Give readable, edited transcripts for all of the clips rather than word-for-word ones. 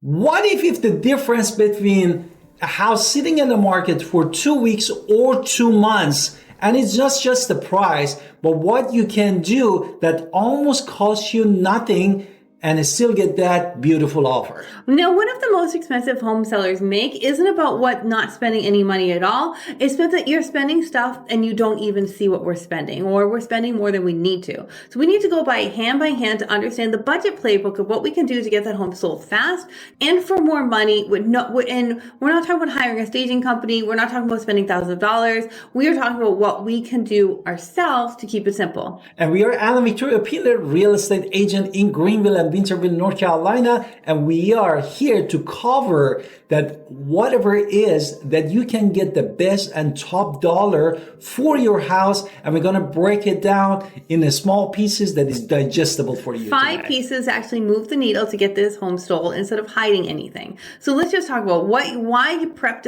What if the difference between a house sitting in the market for 2 weeks or 2 months, and it's just the price, but what you can do that almost costs you nothing and still get that beautiful offer? Now, one of the most expensive home sellers make isn't about not spending any money at all. It's that you're spending stuff and you don't even see what we're spending, or we're spending more than we need to. So we need to go by hand to understand the budget playbook of what we can do to get that home sold fast and for more money. And we're not talking about hiring a staging company. We're not talking about spending thousands of dollars. We are talking about what we can do ourselves to keep it simple. And we are Alan Victoria Peeler, real estate agent in Greenville and Winterville, North Carolina, and we are here to cover that whatever it is that you can get the best and top dollar for your house, and we're going to break it down in small pieces that is digestible for you. 5 pieces actually move the needle to get this home sold instead of hiding anything. So let's just talk about why prep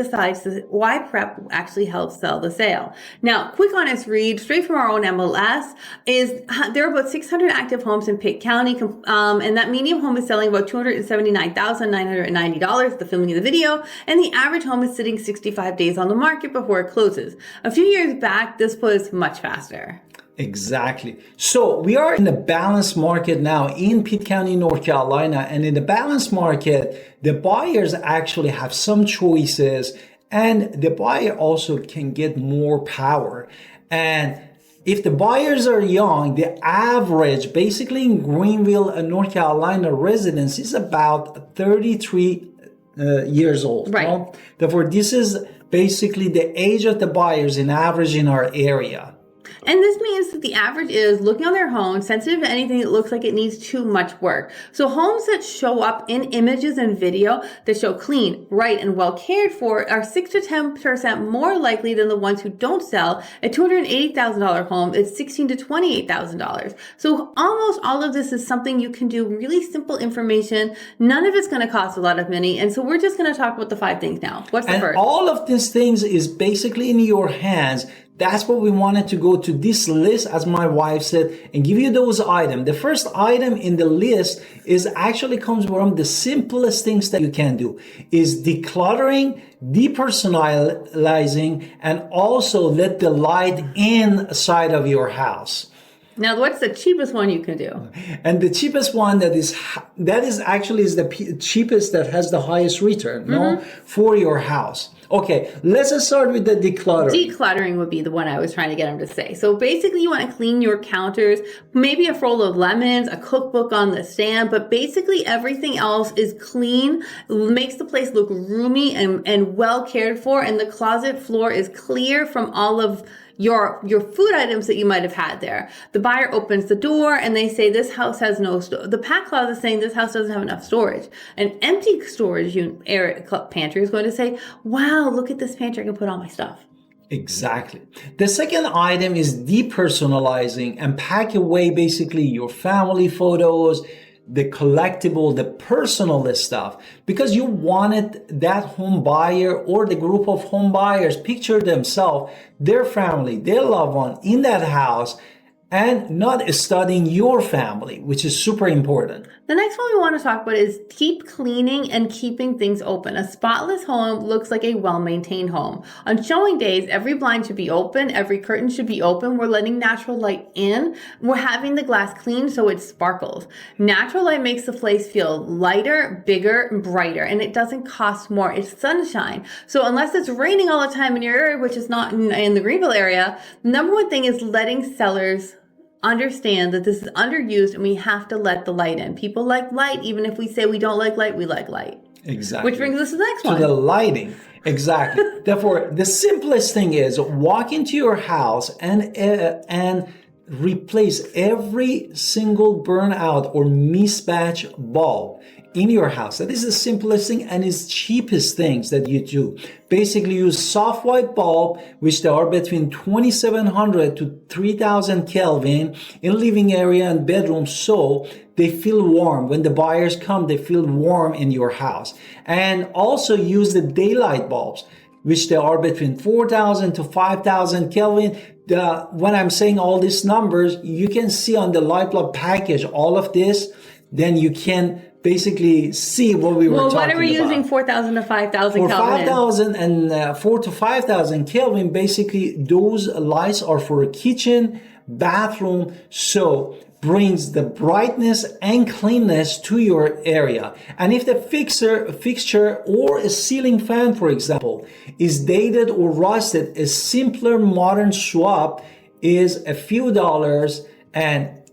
actually helps sell the sale. Now, quick honest read straight from our own MLS is there are about 600 active homes in Pitt County, and that median home is selling about $279,990 at the filming of the video, and the average home is sitting 65 days on the market before it closes. A few years back, this was much faster. Exactly. So we are in a balanced market now in Pitt County, North Carolina, and in the balanced market, the buyers actually have some choices, and the buyer also can get more power. And if the buyers are young, the average, basically in Greenville, North Carolina residence is about 33 years old. Right. No? Therefore, this is basically the age of the buyers in average in our area. And this means that the average is looking on their home, sensitive to anything that looks like it needs too much work. So homes that show up in images and video that show clean, bright, and well cared for are 6 to 10% more likely than the ones who don't sell. A $280,000 home is $16,000 to $28,000. So almost all of this is something you can do, really simple information. None of it's going to cost a lot of money. And so we're just going to talk about the 5 things now. What's the first? All of these things is basically in your hands. That's what we wanted to go to this list, as my wife said, and give you those items. The first item in the list is actually comes from the simplest things that you can do is decluttering, depersonalizing, and also let the light inside of your house. Now, what's the cheapest one you can do? And the cheapest one that is actually the cheapest that has the highest return, no, for your house. Okay, let's start with the decluttering. Decluttering would be the one I was trying to get him to say. So basically you want to clean your counters, maybe a roll of lemons, a cookbook on the stand, but basically everything else is clean, makes the place look roomy and well cared for, and the closet floor is clear from all of your food items that you might have had there. The buyer opens the door and they say this house has no the pack closet is saying this house doesn't have enough storage. An empty storage pantry is going to say, wow, look at this pantry, I can put all my stuff. Exactly. The second item is depersonalizing and pack away basically your family photos, the collectible, the personal stuff, because you wanted that home buyer or the group of home buyers picture themselves, their family, their loved one in that house, and not studying your family, which is super important. The next one we want to talk about is keep cleaning and keeping things open. A spotless home looks like a well-maintained home. On showing days, every blind should be open, every curtain should be open. We're letting natural light in. We're having the glass clean so it sparkles. Natural light makes the place feel lighter, bigger, and brighter, and it doesn't cost more. It's sunshine. So unless it's raining all the time in your area, which is not in the Greenville area, the number one thing is letting sellers understand that this is underused and we have to let the light in. People like light. Even if we say we don't like light, we like light. Exactly. Which brings us to the next one. To the lighting. Exactly. Therefore, the simplest thing is walk into your house and replace every single burnout or mismatch bulb in your house. That is the simplest thing and is cheapest things that you do. Basically use soft white bulb, which they are between 2700 to 3000 Kelvin in living area and bedroom, so they feel warm. When the buyers come, they feel warm in your house. And also use the daylight bulbs, which they are between 4000 to 5000 Kelvin. When I'm saying all these numbers, you can see on the light bulb package all of this. Then you can basically see what we were talking about. Well, what are we using 4,000 to 5,000 For Kelvin? 5,000 and 4 to 5,000 Kelvin, basically those lights are for a kitchen, bathroom, so brings the brightness and cleanness to your area. And if the fixture or a ceiling fan, for example, is dated or rusted, a simpler modern swap is a few dollars,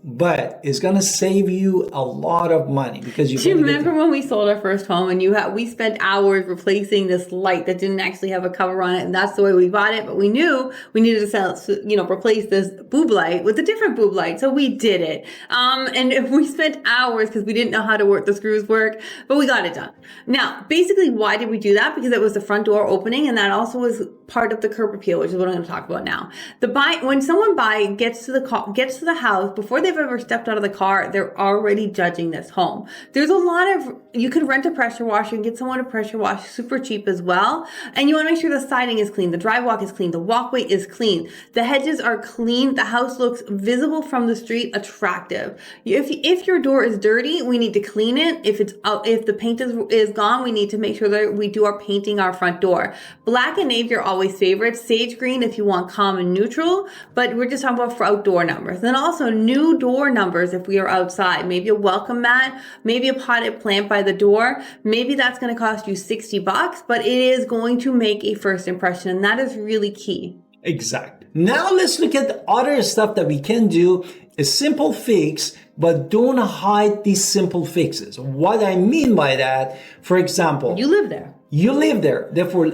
but it's gonna save you a lot of money because Do you remember when we sold our first home and we spent hours replacing this light that didn't actually have a cover on it, and that's the way we bought it, but we knew we needed to replace this boob light with a different boob light, so we did it. And we spent hours because we didn't know how to work the screws work, but we got it done. Now, basically, why did we do that? Because it was the front door opening, and that also was part of the curb appeal, which is what I'm going to talk about now. When someone gets to the house, before they've ever stepped out of the car, they're already judging this home. There's a lot of, you can rent a pressure washer and get someone to pressure wash super cheap as well. And you want to make sure the siding is clean, the drywalk is clean, the walkway is clean, the hedges are clean, the house looks visible from the street, attractive. If your door is dirty, we need to clean it. If the paint is gone, we need to make sure that we do our painting our front door. Black and navy are always favorites. Sage green if you want calm and neutral, but we're just talking about for outdoor numbers. Then also new door numbers if we are outside. Maybe a welcome mat, maybe a potted plant by the door. Maybe that's going to cost you $60, but it is going to make a first impression, and that is really key. Exactly. Now let's look at the other stuff that we can do. A simple fix, but don't hide these simple fixes. What I mean by that, for example, you live there. Therefore,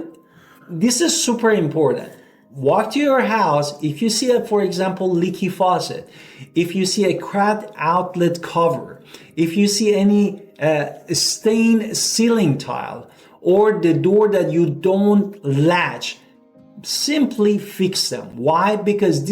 this is super important. Walk to your house. If you see for example, leaky faucet, if you see a cracked outlet cover, if you see any stained ceiling tile, or the door that you don't latch, simply fix them. Why? Because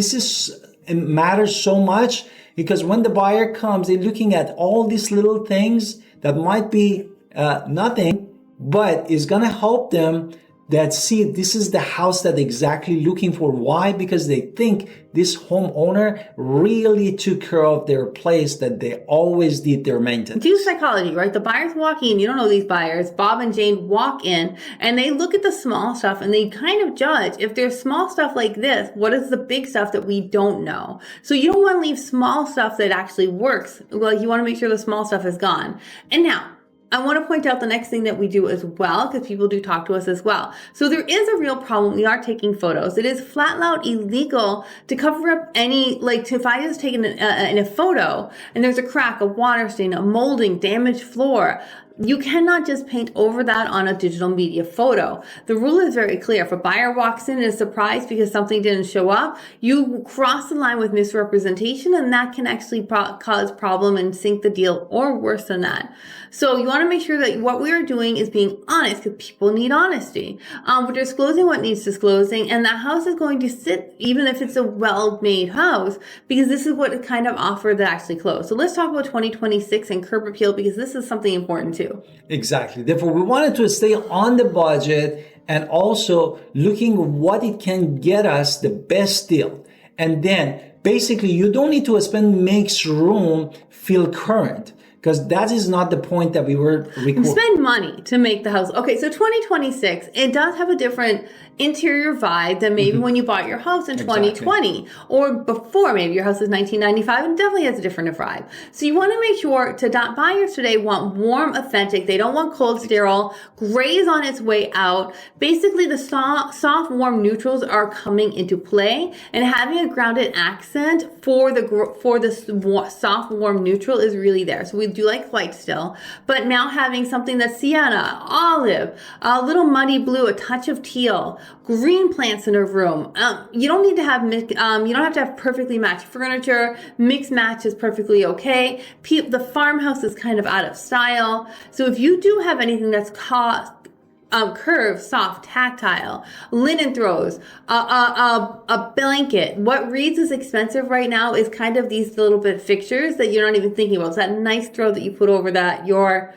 it matters so much, because when the buyer comes, they're looking at all these little things that might be nothing, but is going to help them that see this is the house that exactly looking for. Why? Because they think this homeowner really took care of their place, that they always did their maintenance. Do psychology, right? The buyers walk in, you don't know these buyers. Bob and Jane walk in and they look at the small stuff and they kind of judge. If there's small stuff like this, what is the big stuff that we don't know? So you don't want to leave small stuff that actually works. Well, you want to make sure the small stuff is gone. And now, I want to point out the next thing that we do as well, because people do talk to us as well. So there is a real problem. We are taking photos. It is flat out illegal to cover up if I just taken in a photo and there's a crack, a water stain, a molding, damaged floor, you cannot just paint over that on a digital media photo. The rule is very clear. If a buyer walks in and is surprised because something didn't show up, you cross the line with misrepresentation, and that can actually cause problem and sink the deal, or worse than that. So you want to make sure that what we are doing is being honest, because people need honesty. We're disclosing what needs disclosing, and that house is going to sit, even if it's a well-made house, because this is what kind of offer that actually closed. So let's talk about 2026 and curb appeal, because this is something important too. Exactly. Therefore, we wanted to stay on the budget and also looking what it can get us the best deal. And then basically you don't need to makes room feel current, because that is not the point that we were recording. Spend money to make the house. Okay, so 2026, it does have a different interior vibe than maybe when you bought your house in 2020 or before. Maybe your house is 1995 and definitely has a different vibe. So you want to make sure buyers today want warm, authentic. They don't want cold, sterile. Gray is on its way out. Basically, the soft, warm neutrals are coming into play, and having a grounded accent for the soft, warm neutral is really there. So we do like white still, but now having something that's sienna, olive, a little muddy blue, a touch of teal, green plants in a room. You don't need to have you don't have to have perfectly matched furniture. Mix match is perfectly okay. The farmhouse is kind of out of style. So if you do have anything that's curved, soft, tactile, linen throws, a blanket. What reads as expensive right now is kind of these little bit fixtures that you're not even thinking about. It's that nice throw that you put over that your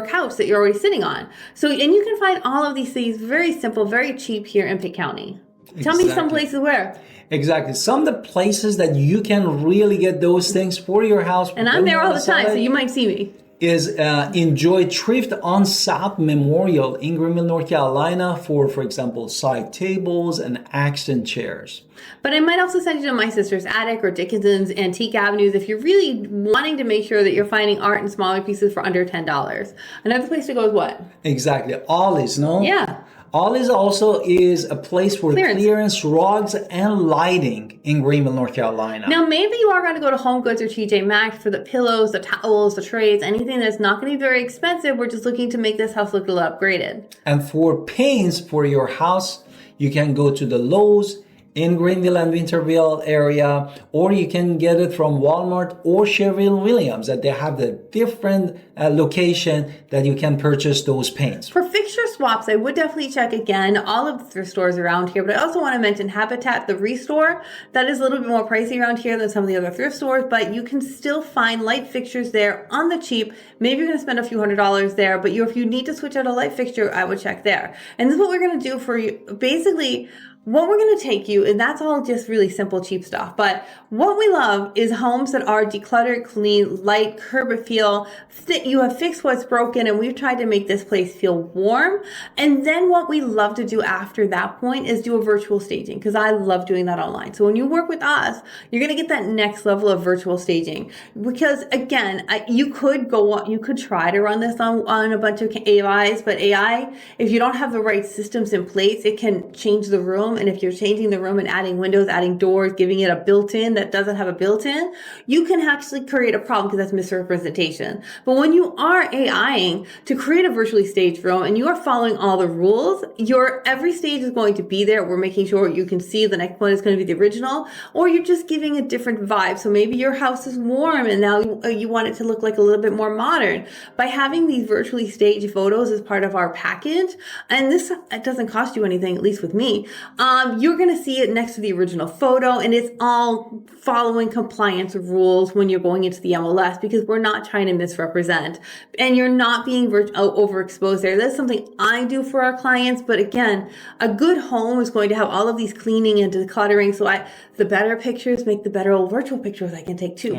couch that you're already sitting on. So, and you can find all of these things very simple, very cheap here in Pitt County. Tell me some places where. Exactly. Some of the places that you can really get those things for your house. And I'm there all the time, so you might see me. is enjoy Thrift on South Memorial in Greenville, North Carolina for example, side tables and accent chairs. But I might also send you to my sister's attic or Dickinson's Antique Avenues if you're really wanting to make sure that you're finding art in smaller pieces for under $10. Another place to go is what? Exactly. Ollie's, no? Yeah. Ollie's also is a place for clearance rugs and lighting in Greenville, North Carolina. Now, maybe you are going to go to Home Goods or TJ Maxx for the pillows, the towels, the trays, anything that's not going to be very expensive. We're just looking to make this house look a little upgraded. And for paints for your house, you can go to the Lowe's in Greenville and Winterville area, or you can get it from Walmart or Sherwin-Williams, that they have the different location that you can purchase those paints. For fixture swaps, I would definitely check again all of the thrift stores around here, but I also want to mention Habitat, the Restore. That is a little bit more pricey around here than some of the other thrift stores, but you can still find light fixtures there on the cheap. Maybe you're going to spend a few $100s there, but if you need to switch out a light fixture, I would check there. And this is what we're going to do for you. Basically, what we're going to take you, and that's all just really simple, cheap stuff. But what we love is homes that are decluttered, clean, light, curb appeal. You have fixed what's broken, and we've tried to make this place feel warm. And then what we love to do after that point is do a virtual staging, because I love doing that online. So when you work with us, you're going to get that next level of virtual staging. Because again, you could try to run this on a bunch of AIs, but AI, if you don't have the right systems in place, it can change the room. And if you're changing the room and adding windows, adding doors, giving it a built-in that doesn't have a built-in, you can actually create a problem because that's misrepresentation. But when you are AIing to create a virtually staged room and you are following all the rules, every stage is going to be there. We're making sure you can see the next one is going to be the original, or you're just giving a different vibe. So maybe your house is warm and now you want it to look like a little bit more modern. By having these virtually staged photos as part of our package, and it doesn't cost you anything, at least with me, you're going to see it next to the original photo, and it's all following compliance rules when you're going into the MLS, because we're not trying to misrepresent, and you're not being overexposed there. That's something I do for our clients, but again, a good home is going to have all of these cleaning and decluttering, so the better pictures make the better old virtual pictures I can take too.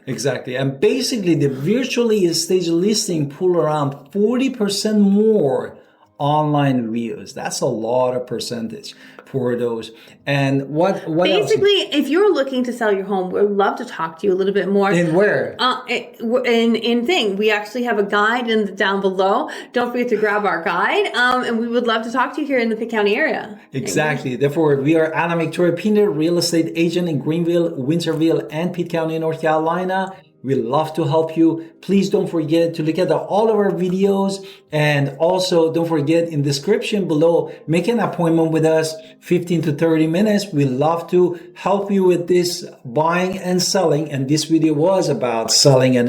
Exactly. And basically, the virtually staged listing pull around 40% more online views. That's a lot of percentage for those. And what basically else? If you're looking to sell your home, we'd love to talk to you a little bit more. In where? In thing. We actually have a guide down below. Don't forget to grab our guide. And we would love to talk to you here in the Pitt County area. Exactly. Therefore, we are Anna Victoria Pinder, real estate agent in Greenville, Winterville, and Pitt County, North Carolina. We love to help you. Please don't forget to look at all of our videos, and also don't forget in the description below, make an appointment with us, 15 to 30 minutes. We love to help you with this buying and selling. And this video was about selling and